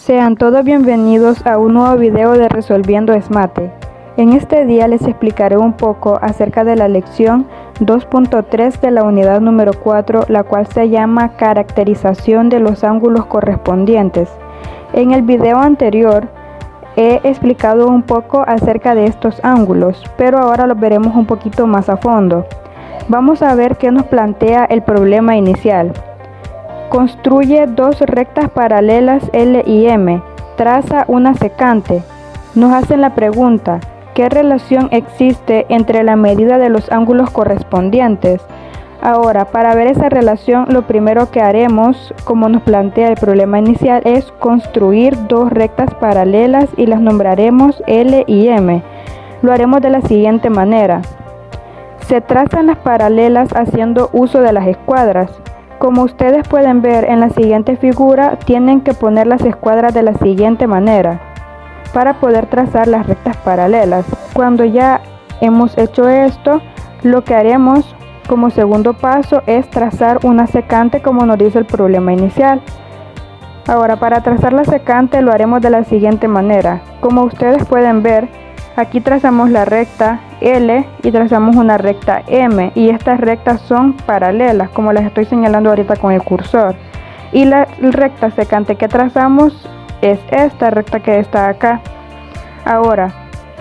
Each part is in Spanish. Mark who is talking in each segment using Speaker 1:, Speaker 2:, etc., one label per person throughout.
Speaker 1: Sean todos bienvenidos a un nuevo video de Resolviendo ESMATE. En este día les explicaré un poco acerca de la lección 2.3 de la unidad número 4, la cual se llama Caracterización de los ángulos correspondientes. En el video anterior he explicado un poco acerca de estos ángulos, pero ahora los veremos un poquito más a fondo. Vamos a ver qué nos plantea el problema inicial. Construye dos rectas paralelas L y M. Traza una secante. Nos hacen la pregunta, ¿qué relación existe entre la medida de los ángulos correspondientes? Ahora, para ver esa relación, lo primero que haremos, como nos plantea el problema inicial, es construir dos rectas paralelas y las nombraremos L y M. Lo haremos de la siguiente manera. Se trazan las paralelas haciendo uso de las escuadras. Como ustedes pueden ver en la siguiente figura, tienen que poner las escuadras de la siguiente manera para poder trazar las rectas paralelas. Cuando ya hemos hecho esto, lo que haremos como segundo paso es trazar una secante como nos dice el problema inicial. Ahora, para trazar la secante lo haremos de la siguiente manera. Como ustedes pueden ver, aquí trazamos la recta L y trazamos una recta M, y estas rectas son paralelas como las estoy señalando ahorita con el cursor, y la recta secante que trazamos es esta recta que está acá. Ahora,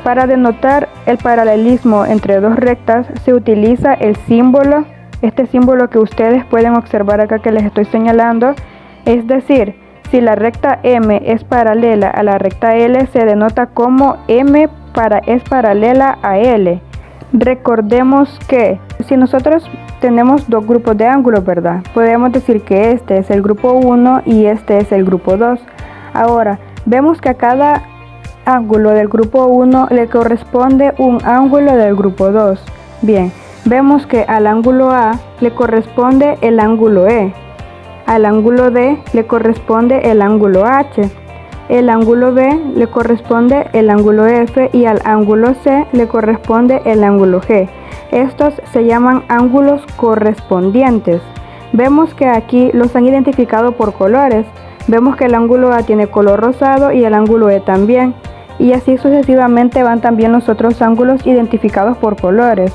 Speaker 1: para denotar el paralelismo entre dos rectas se utiliza el símbolo, este símbolo que ustedes pueden observar acá que les estoy señalando. Es decir, si la recta M es paralela a la recta L, se denota como M es paralela a L. Recordemos que si nosotros tenemos dos grupos de ángulos, ¿verdad? Podemos decir que este es el grupo 1 y este es el grupo 2. Ahora, vemos que a cada ángulo del grupo 1 le corresponde un ángulo del grupo 2. Bien, vemos que al ángulo A le corresponde el ángulo E, al ángulo D le corresponde el ángulo H, el ángulo B le corresponde el ángulo F y al ángulo C le corresponde el ángulo G. Estos se llaman ángulos correspondientes. Vemos que aquí los han identificado por colores. Vemos que el ángulo A tiene color rosado y el ángulo E también. Y así sucesivamente van también los otros ángulos identificados por colores.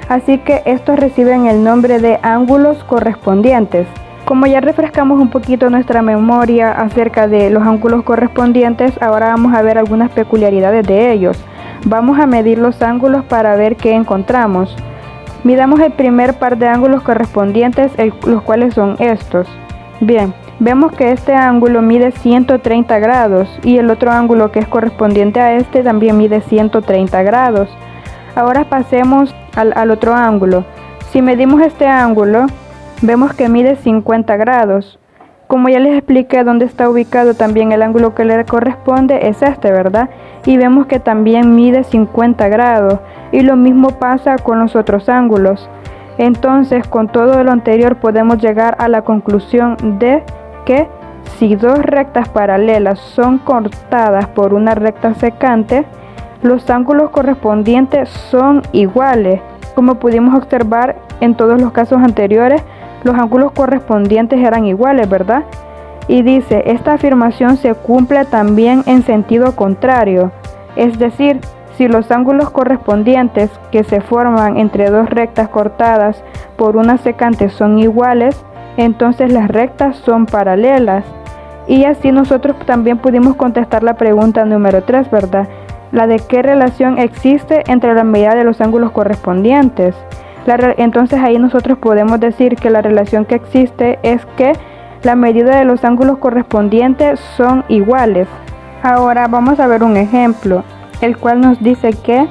Speaker 1: Así que estos reciben el nombre de ángulos correspondientes. Como ya refrescamos un poquito nuestra memoria acerca de los ángulos correspondientes, ahora vamos a ver algunas peculiaridades de ellos. Vamos a medir los ángulos para ver qué encontramos. Midamos el primer par de ángulos correspondientes, los cuales son estos. Bien, vemos que este ángulo mide 130 grados y el otro ángulo que es correspondiente a este también mide 130 grados. Ahora pasemos al otro ángulo. Si medimos este ángulo, vemos que mide 50 grados. Como ya les expliqué dónde está ubicado también el ángulo que le corresponde es este, ¿verdad? Y vemos que también mide 50 grados. Y lo mismo pasa con los otros ángulos. Entonces, con todo lo anterior podemos llegar a la conclusión de que si dos rectas paralelas son cortadas por una recta secante, los ángulos correspondientes son iguales. Como pudimos observar en todos los casos anteriores, los ángulos correspondientes eran iguales, ¿verdad? Y dice, esta afirmación se cumple también en sentido contrario. Es decir, si los ángulos correspondientes que se forman entre dos rectas cortadas por una secante son iguales, entonces las rectas son paralelas. Y así nosotros también pudimos contestar la pregunta número 3, ¿verdad? La de qué relación existe entre la medida de los ángulos correspondientes. Entonces ahí nosotros podemos decir que la relación que existe es que la medida de los ángulos correspondientes son iguales. Ahora vamos a ver un ejemplo, el cual nos dice que,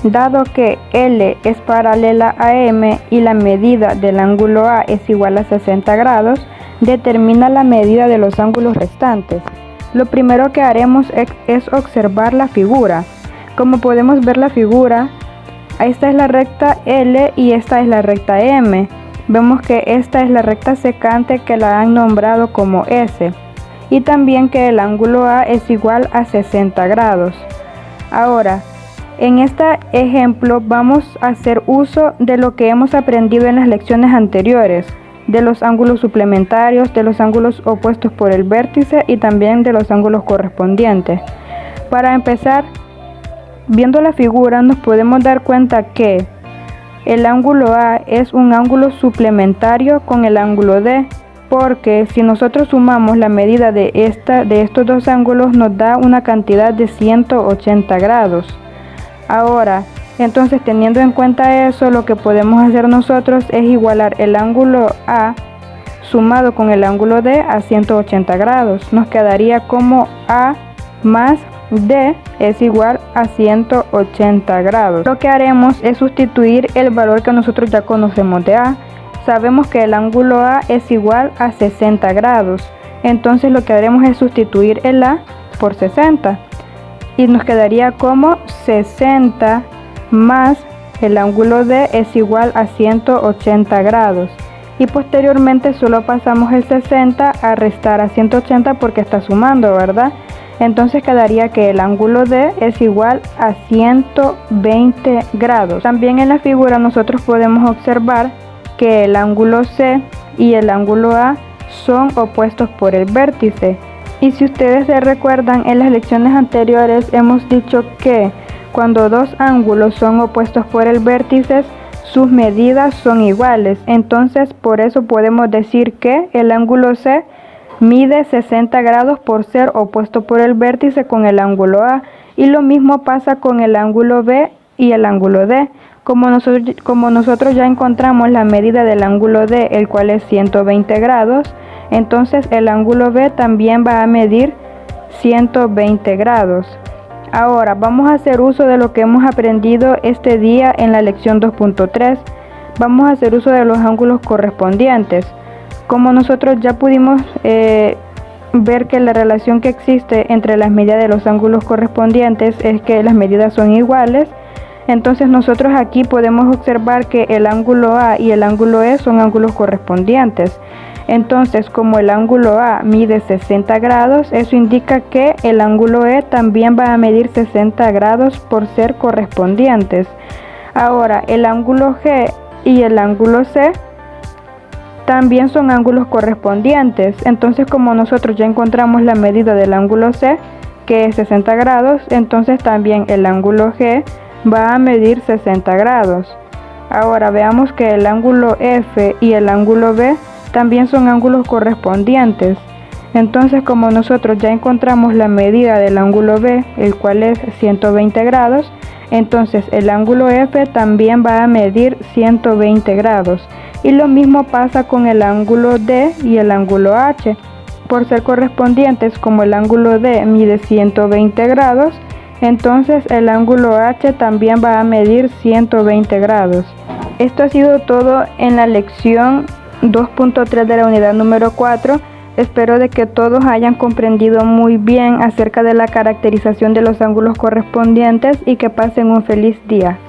Speaker 1: dado que L es paralela a M y la medida del ángulo A es igual a 60 grados, determina la medida de los ángulos restantes. Lo primero que haremos es observar la figura. Como podemos ver la figura, esta es la recta L y esta es la recta M. Vemos que esta es la recta secante que la han nombrado como S. Y también que el ángulo A es igual a 60 grados. Ahora, en este ejemplo vamos a hacer uso de lo que hemos aprendido en las lecciones anteriores. de los ángulos suplementarios, de los ángulos opuestos por el vértice y también de los ángulos correspondientes. Para empezar, viendo la figura nos podemos dar cuenta que el ángulo A es un ángulo suplementario con el ángulo D, porque si nosotros sumamos la medida de estos dos ángulos nos da una cantidad de 180 grados. Ahora, entonces teniendo en cuenta eso, lo que podemos hacer nosotros es igualar el ángulo A sumado con el ángulo D a 180 grados. Nos quedaría como A más D es igual a 180 grados. Lo que haremos es sustituir el valor que nosotros ya conocemos de A. Sabemos que el ángulo A es igual a 60 grados. Entonces lo que haremos es sustituir el A por 60. Y nos quedaría como 60 más el ángulo D es igual a 180 grados. Y posteriormente solo pasamos el 60 a restar a 180 porque está sumando, ¿verdad? Entonces quedaría que el ángulo D es igual a 120 grados. También en la figura nosotros podemos observar que el ángulo C y el ángulo A son opuestos por el vértice. Y si ustedes se recuerdan, en las lecciones anteriores hemos dicho que cuando dos ángulos son opuestos por el vértice, sus medidas son iguales. Entonces por eso podemos decir que el ángulo C mide 60 grados por ser opuesto por el vértice con el ángulo A, y lo mismo pasa con el ángulo B y el ángulo D. Como nosotros ya encontramos la medida del ángulo D, el cual es 120 grados, entonces el ángulo B también va a medir 120 grados. Ahora vamos a hacer uso de lo que hemos aprendido este día en la lección 2.3. Vamos a hacer uso de los ángulos correspondientes. Como nosotros ya pudimos ver que la relación que existe entre las medidas de los ángulos correspondientes es que las medidas son iguales, entonces nosotros aquí podemos observar que el ángulo A y el ángulo E son ángulos correspondientes. Entonces, como el ángulo A mide 60 grados, eso indica que el ángulo E también va a medir 60 grados por ser correspondientes. Ahora, el ángulo G y el ángulo C también son ángulos correspondientes. Entonces, como nosotros ya encontramos la medida del ángulo C, que es 60 grados, entonces también el ángulo G va a medir 60 grados. Ahora veamos que el ángulo F y el ángulo B también son ángulos correspondientes. Entonces, como nosotros ya encontramos la medida del ángulo B, el cual es 120 grados, entonces el ángulo F también va a medir 120 grados. Y lo mismo pasa con el ángulo D y el ángulo H. Por ser correspondientes, como el ángulo D mide 120 grados, entonces el ángulo H también va a medir 120 grados. Esto ha sido todo en la lección 2.3 de la unidad número 4. Espero de que todos hayan comprendido muy bien acerca de la caracterización de los ángulos correspondientes y que pasen un feliz día.